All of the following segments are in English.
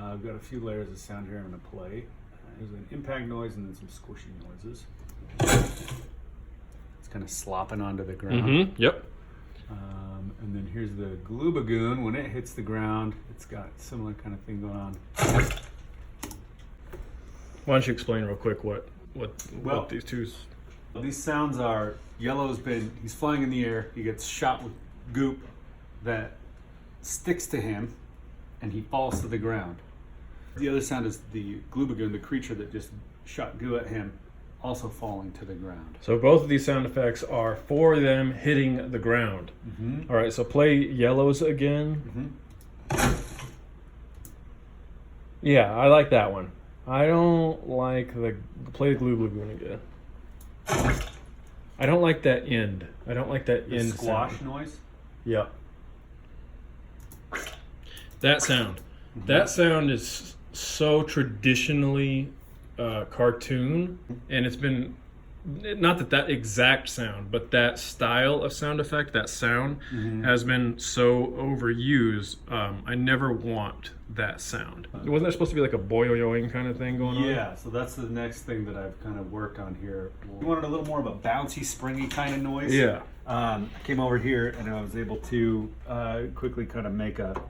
I've got a few layers of sound here I'm going to play. There's an impact noise and then some squishy noises. It's kind of slopping onto the ground. Mm-hmm. Yep. And then here's the Gloobagoon. When it hits the ground, it's got a similar kind of thing going on. Why don't you explain real quick what these two? These sounds are, he's flying in the air, he gets shot with goop that sticks to him and he falls to the ground. The other sound is the Gloobagoon, the creature that just shot goo at him, also falling to the ground. So both of these sound effects are for them hitting the ground. Mm-hmm. All right, so play yellows again. Mm-hmm. Yeah, I like that one. I don't like play the Gloobagoon again. I don't like that end. I don't like that end squash sound. noise. Yeah. That sound. Mm-hmm. That sound is so traditionally cartoon, and it's been not that exact sound, but that style of sound effect, that sound has been so overused. I never want that sound. Wasn't there supposed to be like a boing kind of thing going on? Yeah, so that's the next thing that I've kind of worked on here. We wanted a little more of a bouncy, springy kind of noise. Yeah. I came over here and I was able to quickly kind of make a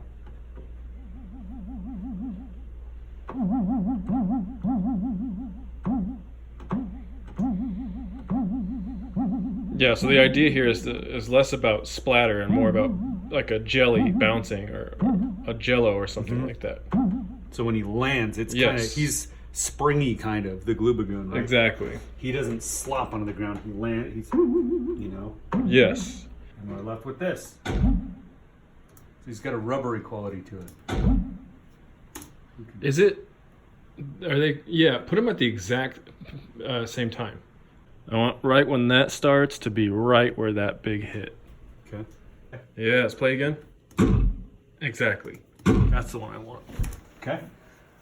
Yeah, so the idea here is less about splatter and more about like a jelly bouncing or a jello or something like that. So when he lands, it's Yes. kind of, he's springy kind of, the Gloobagoon, right? Exactly. He doesn't slop onto the ground, he's, Yes. And we're left with this. So he's got a rubbery quality to it. Is it, are they, yeah, put them at the exact same time. I want right when that starts to be right where that big hit. Okay. Yeah, let's play again. Exactly. That's the one I want. Okay.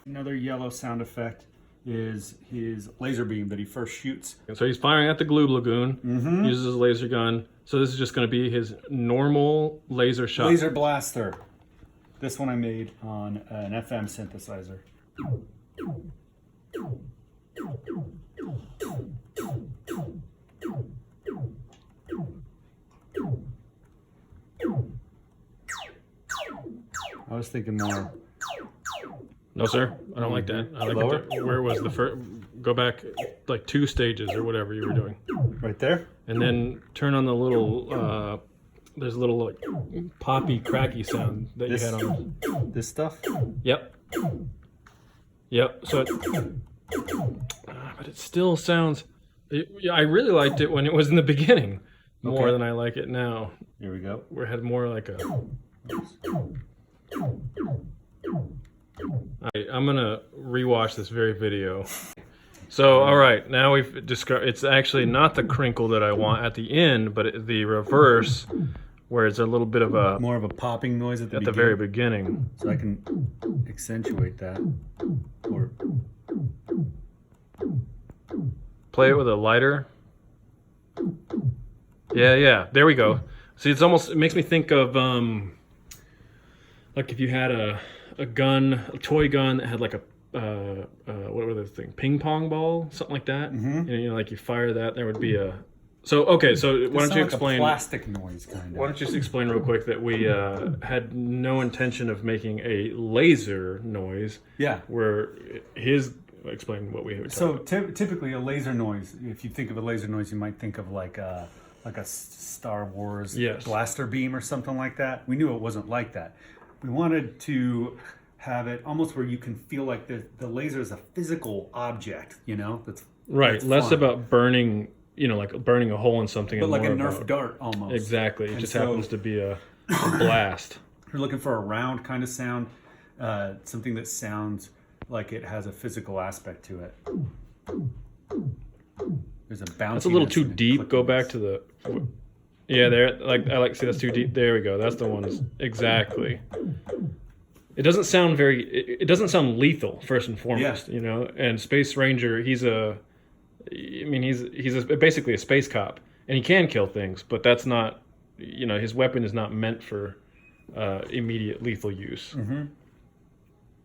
Another yellow sound effect is his laser beam that he first shoots. So he's firing at the Gloobagoon, uses his laser gun. So this is just going to be his normal laser shot. Laser blaster. This one I made on an FM synthesizer. I was thinking more. No, sir. I don't like that. I like Lower? it. Where was the first? Go back like 2 stages or whatever you were doing. Right there? And then turn on the little, there's a little like poppy, cracky sound that This- you had on. This stuff? Yep. Yep. So, but it still sounds. I really liked it when it was in the beginning, more Okay. than I like it now. Here we go. Where it had more like a. I'm gonna rewatch this very video. So, all right, now we've discovered it's actually not the crinkle that I want at the end, but the reverse, where it's a little bit of a More of a popping noise at the at the beginning. very beginning. So I can accentuate that. Or Play it with a lighter. Yeah, there we go. See, it makes me think of like if you had a toy gun that had like a what were the thing, ping pong ball, something like that. And like you fire that, there would be a. So okay, so why don't you explain? A plastic noise kind of. Why don't you just explain real quick that we had no intention of making a laser noise. Yeah. Where explain what we were talking So about. typically a laser noise, if you think of a laser noise, you might think of like a Star Wars Yes. blaster beam or something like that. We knew it wasn't like that. We wanted to have it almost where you can feel like the laser is a physical object, that's Right, that's less fun. about burning, like burning a hole in something. But and like a more Nerf about, dart almost. Exactly, it And just so happens to be a blast. You're looking for a round kind of sound, something that sounds like it has a physical aspect to it. There's a bounce. That's a little too deep. Go back to the. Yeah, there. See, that's too deep. There we go. That's the one. Exactly. It doesn't sound very. It doesn't sound lethal first and foremost. Yeah. And Space Ranger, he's basically a space cop, and he can kill things, but that's not. His weapon is not meant for immediate lethal use. Mm-hmm.